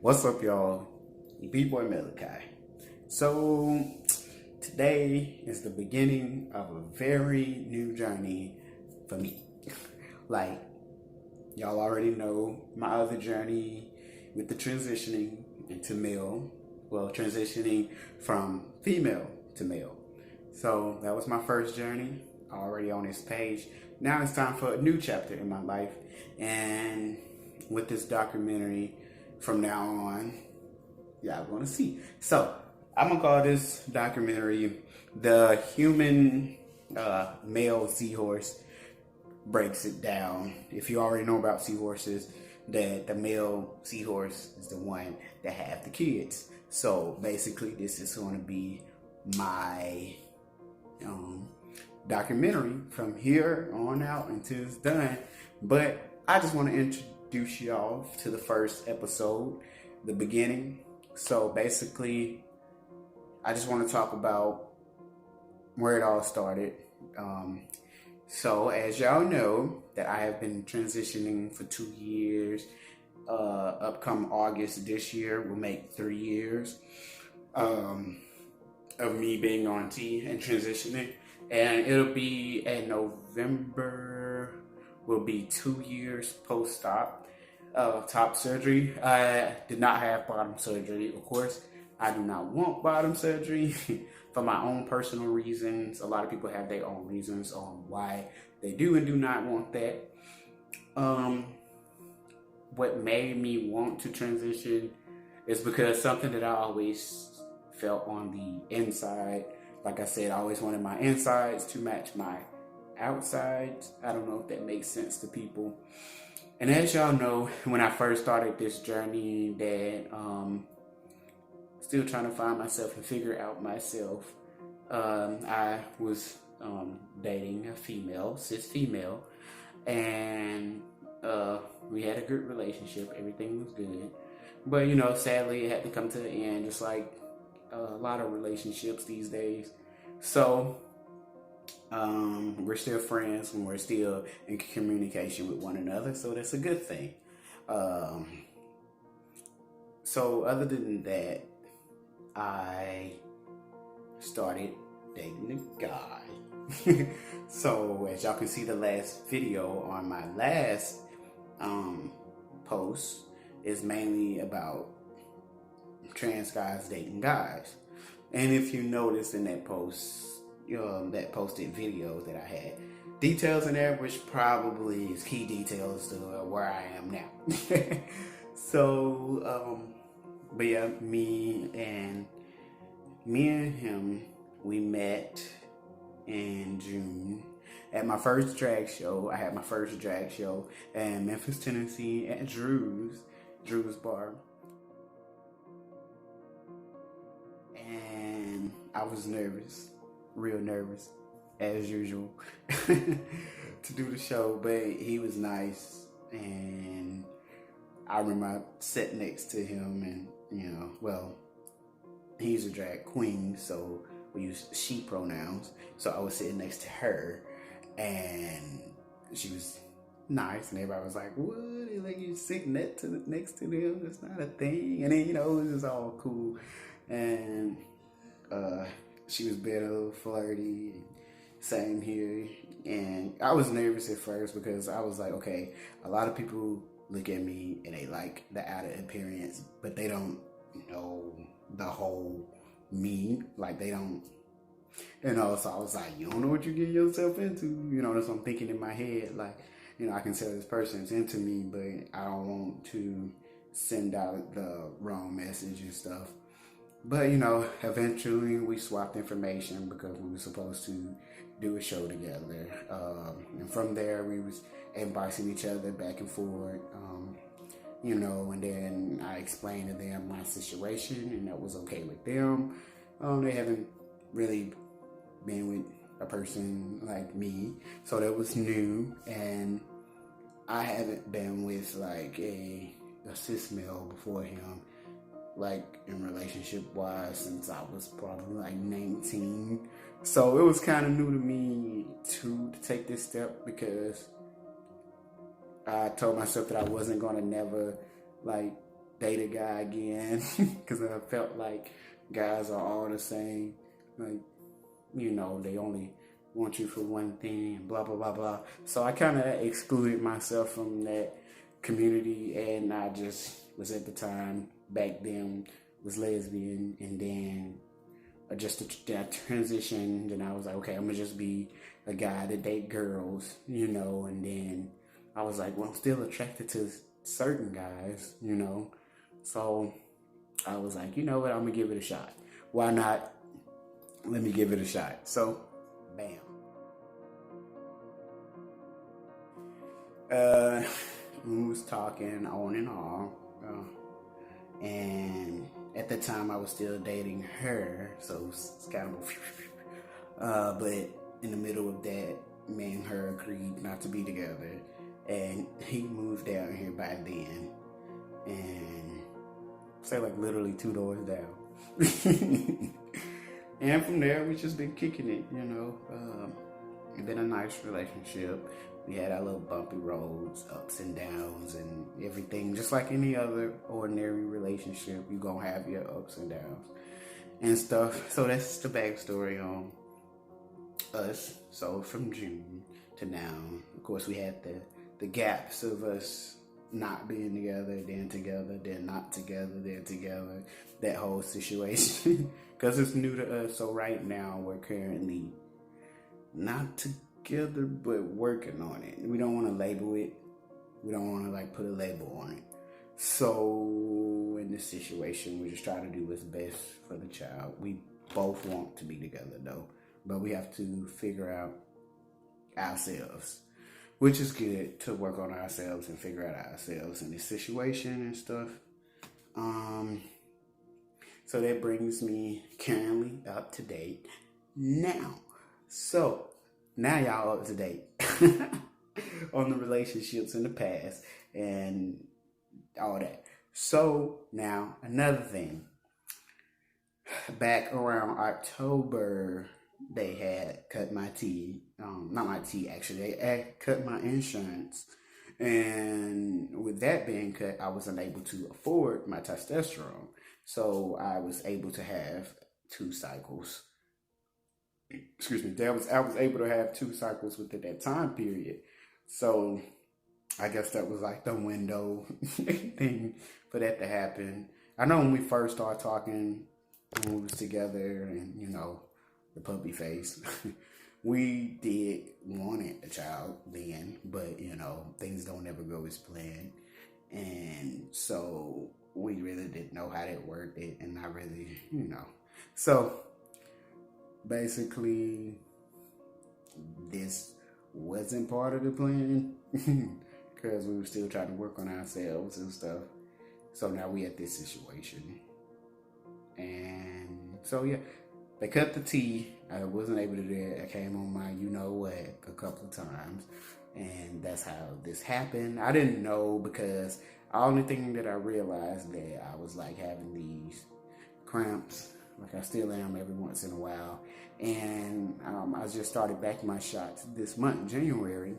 What's up, y'all? B-Boy Malachi. So, today is the beginning of a very new journey for me. Like, y'all already know my other journey with the transitioning into male. Well, transitioning from female to male. So, that was my first journey, already on this page. Now it's time for a new chapter in my life. And with this documentary, from now on, y'all gonna see. So I'm gonna call this documentary "The Human Male Seahorse Breaks It Down." If you already know about seahorses, that the male seahorse is the one that have the kids. So basically, this is going to be my documentary from here on out until it's done. But I just want to introduce y'all to the first episode, the beginning. So basically, I just want to talk about where it all started. So as y'all know, that I have been transitioning for 2 years. Upcoming August this year will make 3 years of me being on T and transitioning. And it'll be in November, will be 2 years post-op top surgery. I did not have bottom surgery, of course. I do not want bottom surgery for my own personal reasons. A lot of people have their own reasons on why they do and do not want that. What made me want to transition is because something that I always felt on the inside. Like I said, I always wanted my insides to match my outsides. I don't know if that makes sense to people. And as y'all know, when I first started this journey, that still trying to find myself and figure out myself, I was dating a female, cis female, and we had a good relationship. Everything was good, but sadly, it had to come to the end, just like a lot of relationships these days. So we're still friends and we're still in communication with one another, so that's a good thing. So other than that, I started dating a guy. So as y'all can see, the last video on my last post is mainly about trans guys dating guys. And if you notice in that post, that posted video that I had details in there, which probably is key details to where I am now. So but yeah, me and him, we met in June at my first drag show. I had my first drag show in Memphis, Tennessee at Drew's bar. And I was nervous, real nervous, as usual, to do the show, but he was nice. And I remember I sat next to him, and well, he's a drag queen, so we use she pronouns. So I was sitting next to her, and she was nice, and everybody was like, "What? Like, you sitting next to them? It's not a thing." And then it was just all cool, and she was being a little flirty. Same here, and I was nervous at first because I was like, okay, a lot of people look at me and they like the outer appearance, but they don't know the whole me. Like, they don't, so I was like, you don't know what you get yourself into. That's what I'm thinking in my head. Like, I can tell this person's into me, but I don't want to send out the wrong message and stuff. But, eventually we swapped information because we were supposed to do a show together. And from there, we was advising each other back and forth, and then I explained to them my situation, and that was okay with them. They haven't really been with a person like me, so that was new. And I haven't been with like a cis male before him, like in relationship wise, since I was probably like 19. So it was kind of new to me to take this step, because I told myself that I wasn't gonna never like date a guy again because I felt like guys are all the same. Like, you know, they only want you for one thing and blah, blah, blah, blah. So I kind of excluded myself from that community, and I just was at the time back then was lesbian, and then just that transition. Then I was like, okay, I'm gonna just be a guy that date girls, you know. And then I was like, well, I'm still attracted to certain guys, you know. So I was like, you know what, I'm gonna give it a shot. Why not? Let me give it a shot. So, bam. We was talking on and off, and at the time I was still dating her, so it's kind of, but in the middle of that, me and her agreed not to be together, and he moved down here by then, and say like literally 2 doors down. And from there, we just been kicking it, you know. It's been a nice relationship. We had our little bumpy roads, ups and downs, and everything. Just like any other ordinary relationship, you're going to have your ups and downs and stuff. So that's the backstory on us. So from June to now, of course, we had the gaps of us not being together, then not together, then together. That whole situation. Because it's new to us. So right now, we're currently not together, but working on it. We don't want to label it. We don't want to like put a label on it. So in this situation, we just try to do what's best for the child. We both want to be together though, but we have to figure out ourselves, which is good to work on ourselves and figure out ourselves in this situation and stuff. So that brings me currently up to date now. So now y'all up to date on the relationships in the past and all that. So now another thing. Back around October, they had cut my teeth. Not my teeth, actually. They had cut my insurance. And with that being cut, I wasn't able to afford my testosterone. So I was able to have 2 cycles. Excuse me. I was able to have 2 cycles within that time period. So I guess that was like the window thing for that to happen. I know when we first started talking, when we was together, and you know, the puppy face, we did wanted a child then, but you know, things don't ever go as planned, and so we really didn't know how that worked, and not really, you know. So basically, this wasn't part of the plan because we were still trying to work on ourselves and stuff. So now we at this situation. And so yeah, they cut the tea. I wasn't able to do it. I came on my you know what a couple of times, and that's how this happened. I didn't know because the only thing that I realized that I was like having these cramps, like I still am every once in a while, and I just started back my shots this month, January,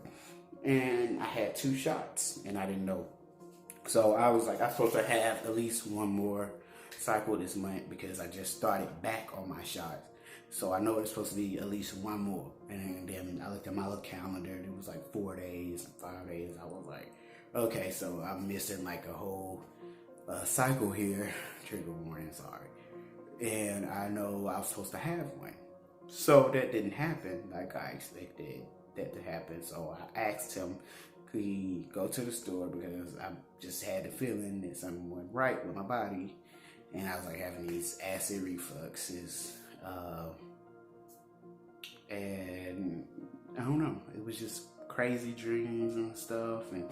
and I had 2 shots, and I didn't know. So I was like, I'm supposed to have at least 1 more cycle this month because I just started back on my shots. So I know it's supposed to be at least 1 more. And then I looked at my little calendar and it was like 4 days, 5 days. I was like, okay, so I'm missing like a whole cycle here. Trigger warning, sorry. And I know I was supposed to have 1. So that didn't happen like I expected that to happen. So I asked him, could he go to the store because I just had the feeling that something went right with my body. And I was like having these acid refluxes. And I don't know, it was just crazy dreams and stuff. And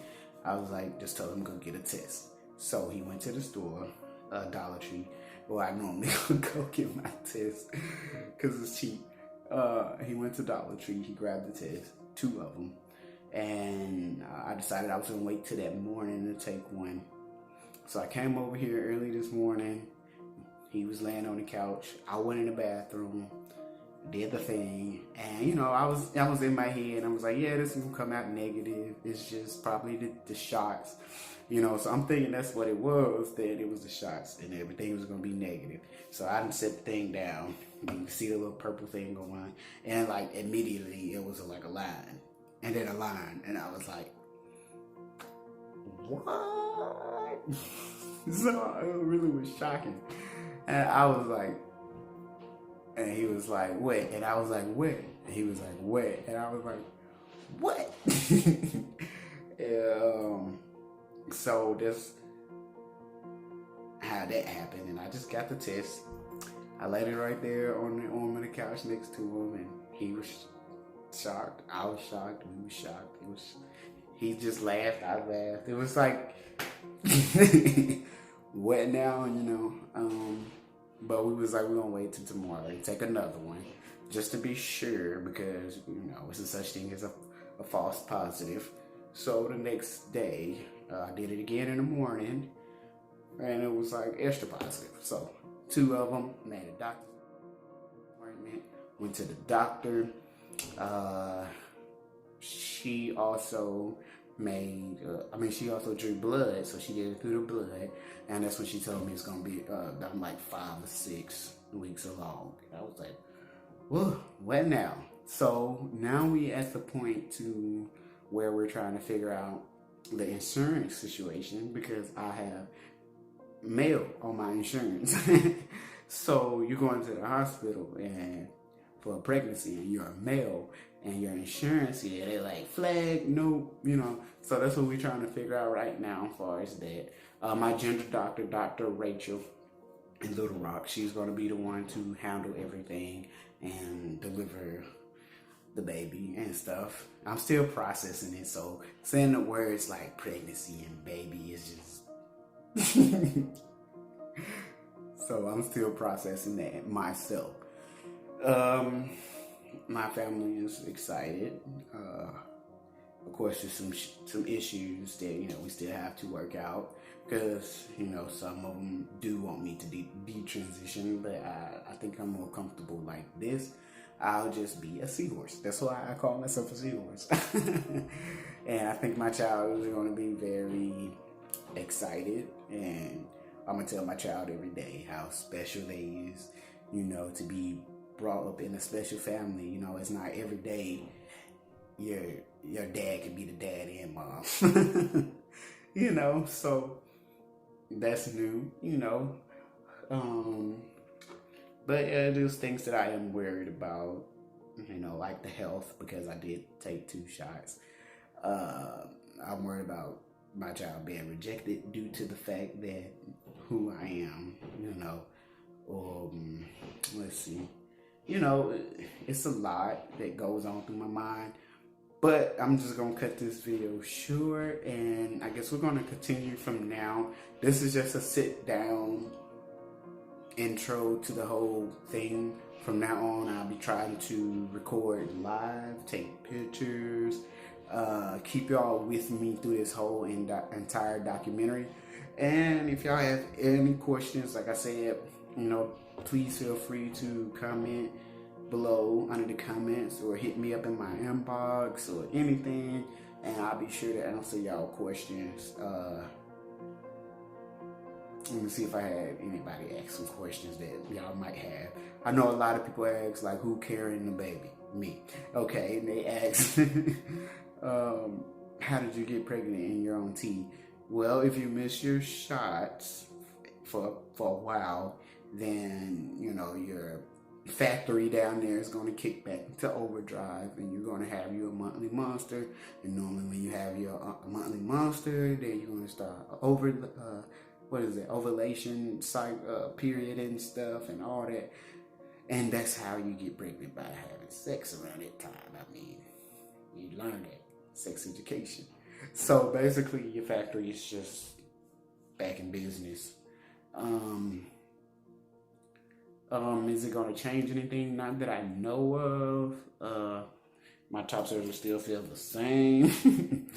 I was like, just told him go get a test. So he went to the store, Dollar Tree, where I normally go get my test because it's cheap. He went to Dollar Tree, he grabbed the test, 2 of them. And I decided I was going to wait till that morning to take 1. So I came over here early this morning. He was laying on the couch. I went in the bathroom. did the thing, and you know, I was in my head. I was like, yeah, this is gonna come out negative. It's just probably the shots, you know. So I'm thinking that's what it was. That it was the shots, and everything was gonna be negative. So I didn't set the thing down. You can see the little purple thing go on, and like immediately it was like a line, and then a line, and I was like, what? So it really was shocking, and I was like. And he was like, wet. And I was like, wet. And he was like, wet. And I was like, what? So that's how that happened. And I just got the test. I laid it right there on the arm of the couch next to him. And he was shocked. I was shocked. We were shocked. He just laughed. I laughed. It was like wet now, you know. But we was like, we're gonna wait till tomorrow and take another one just to be sure, because you know it's a such thing as a false positive. So the next day, I did it again in the morning, and it was like extra positive. So 2 of them made a doctor's appointment. Went to the doctor. She also she also drew blood, so she did it through the blood, and that's when she told me it's gonna be I'm like 5 or 6 weeks along. I was like, whoa, what now? So now we at the point to where we're trying to figure out the insurance situation, because I have mail on my insurance. So you're going to the hospital and for a pregnancy, and you're a male, and your insurance here, they like flag, no, you know. So that's what we're trying to figure out right now as far as that. My gender doctor, Dr. Rachel in Little Rock, she's going to be the one to handle everything and deliver the baby and stuff. I'm still processing it, so saying the words like pregnancy and baby is just so I'm still processing that myself. My family is excited. Of course, there's some issues that, you know, we still have to work out, because, you know, some of them do want me to detransition, but I think I'm more comfortable like this. I'll just be a seahorse. That's why I call myself a seahorse. And I think my child is going to be very excited, and I'm going to tell my child every day how special they is, you know, to be brought up in a special family. You know, it's not every day your dad can be the dad and mom. You know, so that's new, you know. But there's things that I am worried about, you know, like the health, because I did take 2 shots. I'm worried about my child being rejected due to the fact that who I am, you know. Let's see. You know, it's a lot that goes on through my mind, but I'm just going to cut this video short, and I guess we're going to continue from now. This is just a sit down intro to the whole thing. From now on, I'll be trying to record live, take pictures, keep y'all with me through this whole entire documentary. And if y'all have any questions, like I said, you know, please feel free to comment below under the comments, or hit me up in my inbox or anything, and I'll be sure to answer y'all questions. Let me see if I had anybody ask some questions that y'all might have. I know a lot of people ask, like, who carrying the baby? Me. Okay, and they ask, how did you get pregnant in your own tea? Well, if you miss your shots for a while, then, you know, your factory down there is going to kick back into overdrive, and you're going to have your monthly monster. And normally when you have your monthly monster, then you're going to start ovulation period and stuff and all that. And that's how you get pregnant, by having sex around that time. I mean, you learn that sex education. So basically your factory is just back in business. Is it going to change anything? Not that I know of. My top surgery still feels the same.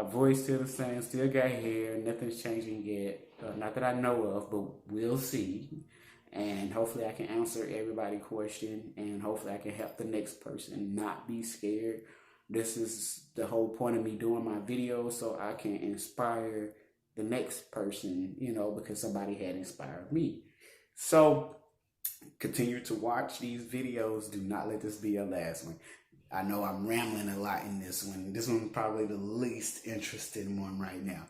Voice still the same. Still got hair. Nothing's changing yet. Not that I know of, but we'll see. And hopefully I can answer everybody's question, and hopefully I can help the next person not be scared. This is the whole point of me doing my videos, so I can inspire the next person, you know, because somebody had inspired me. So continue to watch these videos. Do not let this be your last one. I know I'm rambling a lot in this one. This one's probably the least interesting one right now.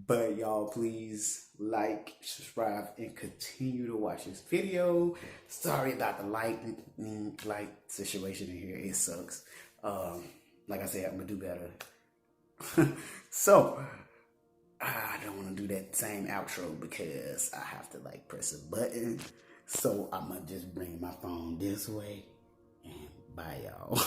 But y'all, please like, subscribe, and continue to watch this video. Sorry about the light situation in here. It sucks. Like I said, I'm gonna do better. So I don't want to do that same outro because I have to like press a button. So I'm gonna just bring my phone this way, and bye y'all.